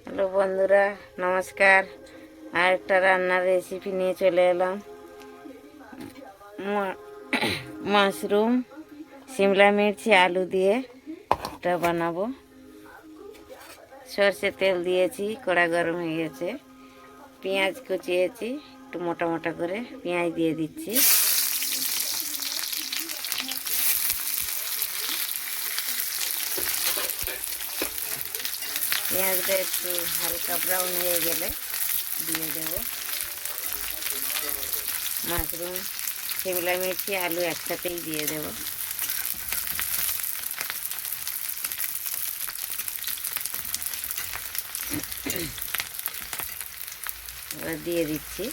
Hello বন্ধুরা, নমস্কার। আর একটা রান্নার রেসিপি নিয়ে চলে এলাম। মাশরুম, শিমলা মির্চি, আলু দিয়ে এটা বানাবো। সর্ষে তেল দিয়েছি, কড়া গরম হয়ে গেছে। পেঁয়াজ কুচিয়েছি, একটু মোটা মোটা করে পেঁয়াজ দিয়ে দিচ্ছি। পেঁয়াজটা একটু হালকা ব্রাউন হয়ে গেলে দিয়ে দেবো মাশরুম, শিমলা মির্চি, আলু একসাথেই দিয়ে দেবো। এবার দিয়ে দিচ্ছি,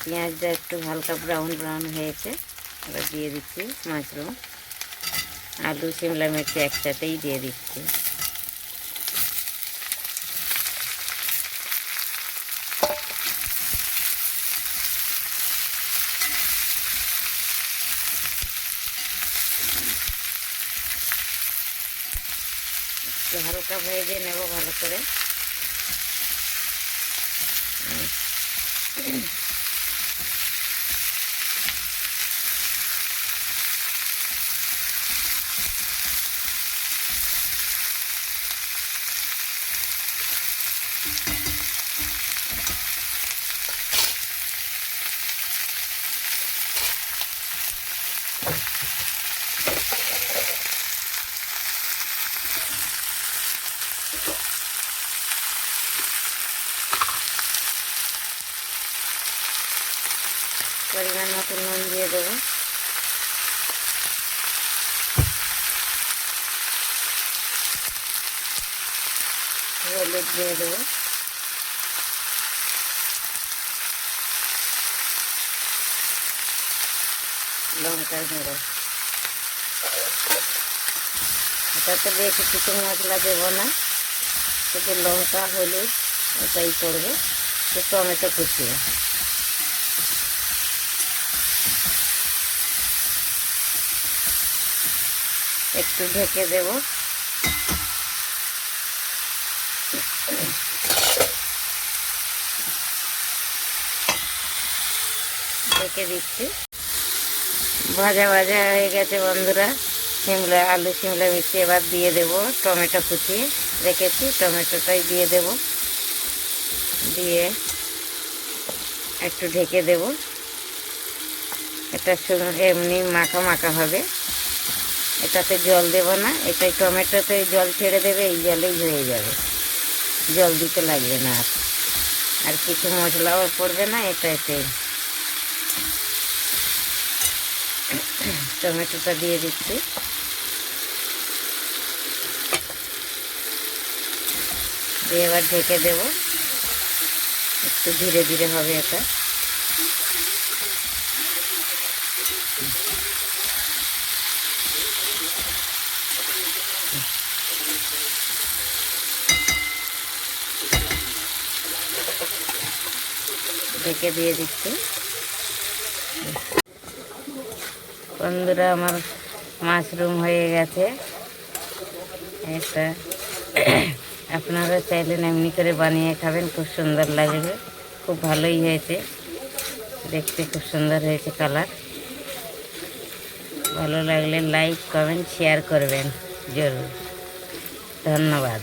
পেঁয়াজটা একটু হালকা ব্রাউন ব্রাউন হয়েছে। এবার দিয়ে দিচ্ছি মাশরুম, আলু, শিমলা মির্চি একসাথেই দিয়ে দিচ্ছি। একটু হালকা ভেজে নেব ভালো করে। পরিমাণ মতো নুন দিয়ে দেবো। হলুদ দিয়ে দেবো। লঙ্কার গুঁড়ো। এটাতে বেশি কিছু মশলা দেবো না, শুধু লঙ্কা, হলুদ এটাই পড়বে। একটু টমেটো কুচিয়ে একটু ঢেকে দেব। ঢেকে দিচ্ছি। ভাজা ভাজা হয়ে গেছে বন্ধুরা আলু, শিমলা মির্চি। এবার দিয়ে দেব টমেটো কুচিয়ে রেখেছি, টমেটোটাই দিয়ে দেব। দিয়ে একটু ঢেকে দেব। এটা এমনি মাখা মাখা হবে, এটাতে জল দেব না। এটাই টমেটোতে জল ছেড়ে দেবে, এই জলেই হয়ে যাবে, জল দিতে লাগবে না। আর কিছু মশলাও পড়বে না এটাতে। টমেটোটা দিয়ে দিচ্ছি। দিয়ে এবার ঢেকে দেব। একটু ধীরে ধীরে হবে এটা। ঢেকে দিয়ে দিচ্ছি। বন্ধুরা, আমার মাশরুম হয়ে গেছে। এটা আপনারা চাইলেন এমনি করে বানিয়ে খাবেন, খুব সুন্দর লাগবে। খুব ভালোই হয়েছে, দেখতে খুব সুন্দর হয়েছে কালার। ভালো লাগলে লাইক, কমেন্ট, শেয়ার করবেন জরুর। ধন্যবাদ।